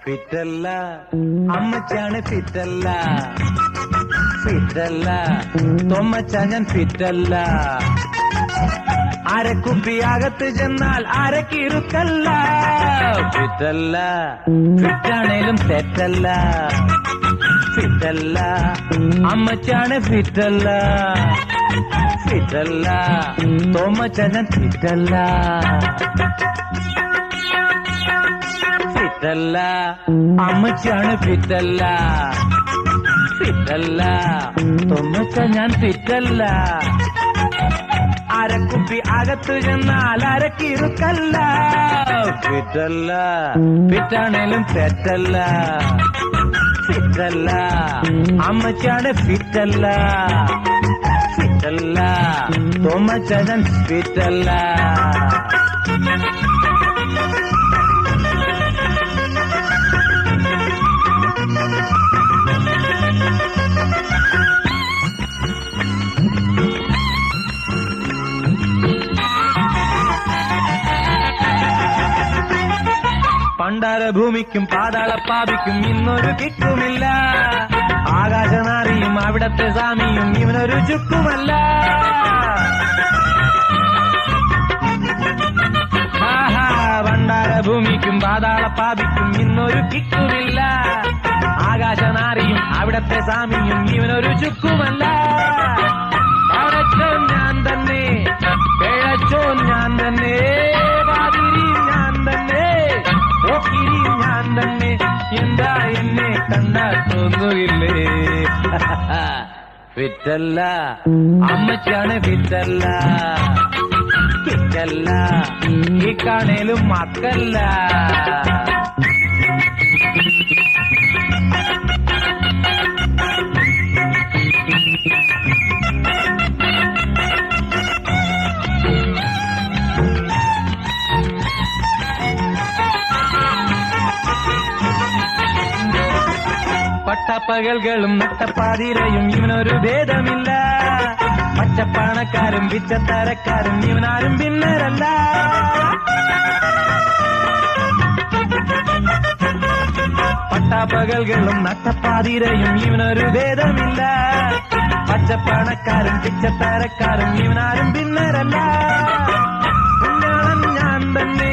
ഫിറ്റല്ല അമ്മച്ചാണ് ഫിറ്റല്ല ഫിറ്റല്ല തൊമ്മച്ച ഞാൻ ഫിറ്റല്ല അരക്കുപ്പിയകത്ത് ചെന്നാൽ അരക്കിരുക്കല്ല ഫിറ്റല്ല ഫിറ്റാണേലും തെറ്റല്ല ഫിറ്റല്ല അമ്മച്ചാണ് ഫിറ്റല്ല ഫിറ്റല്ല തൊമ്മച്ച ഞാൻ ഫിറ്റല്ല ഫിറ്റല്ല അമ്മച്ചാണ് ഫിറ്റല്ല ഫിറ്റല്ല തൊമ്മച്ച ഞാൻ ഫിറ്റല്ല അരക്കുപ്പി അകത്ത് ചെന്നാൽ അരക്കിരുക്കല്ല ഫിറ്റല്ല ഫിറ്റാണേലും തെറ്റല്ല ഫിറ്റല്ല അമ്മച്ചാണ് ഫിറ്റല്ല ഫിറ്റല്ല തൊമ്മച്ച ഞാൻ ഫിറ്റല്ല പണ്ടാരഭൂമിക്കും പാതാളപ്പാപിക്കും ഇന്നൊരു കിക്കുമില്ല ആകാശനാറിയും അവിടത്തെ സ്വാമിയും ഇവനൊരു ചുക്കുമല്ല പണ്ടാരഭൂമിക്കും പാതാളപ്പാപിക്കും ഇന്നൊരു കിക്കുമില്ല ആകാശനാറിയും അവിടത്തെ സ്വാമിയും ഇവനൊരു ചുക്കുമല്ല അടച്ചോൻ ഞാൻ തന്നെ പിഴച്ചോൻ ഞാൻ തന്നെ വാതിരിയും ഞാൻ തന്നെ ഓക്കിരിയും ഞാൻ തന്നെ എന്താ എന്നെ കണ്ടാൽ തോന്നുകില്ലേ ഫിറ്റല്ല അമ്മച്ചാണ് ഫിറ്റല്ല ഫിറ്റല്ല ഈ കാണേലും മക്കല്ല പട്ടപ്പകൽകളും നട്ടപ്പാതിരയും ഇവനൊരു ഭേദമില്ല പച്ചപ്പണക്കാരും പിച്ചത്തരക്കാരും ഇവനാരും ഭിന്നരല്ല പട്ടാപ്പകൽകളും നട്ടപ്പാതിരയും ഇവനൊരു ഭേദമില്ല പച്ചപ്പണക്കാരും പിച്ചത്തരക്കാരും ഇവനാരും ഭിന്നരല്ല പുണ്യാളൻ ഞാൻ തന്നെ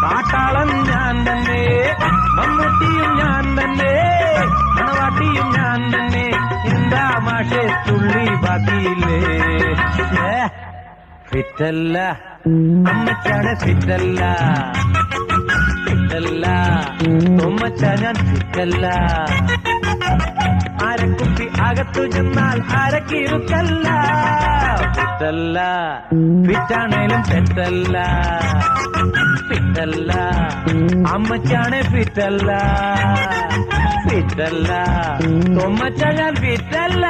കാട്ടാളൻ ഞാൻ തന്നെ മമ്മൂട്ടിയും ഞാൻ തന്നെ മണവാട്ടിയും ഞാൻ തന്നെ എന്താ മാഷെ തുള്ളി ബാക്കിയില്ലേ ഫിറ്റല്ല അമ്മച്ചാണ് ഫിറ്റല്ല ഫിറ്റല്ല തൊമ്മച്ച ഞാൻ ഫിറ്റല്ല അരക്കുപ്പി അകത്തു ചെന്നാൽ അരക്കിരുക്കല്ല ഫിറ്റല്ല ഫിറ്റാണേലും തെറ്റല്ല ഫിറ്റല്ല അമ്മച്ചാണ് ഫിറ്റല്ല ഫിറ്റല്ല തൊമ്മച്ച ഞാൻ ഫിറ്റല്ല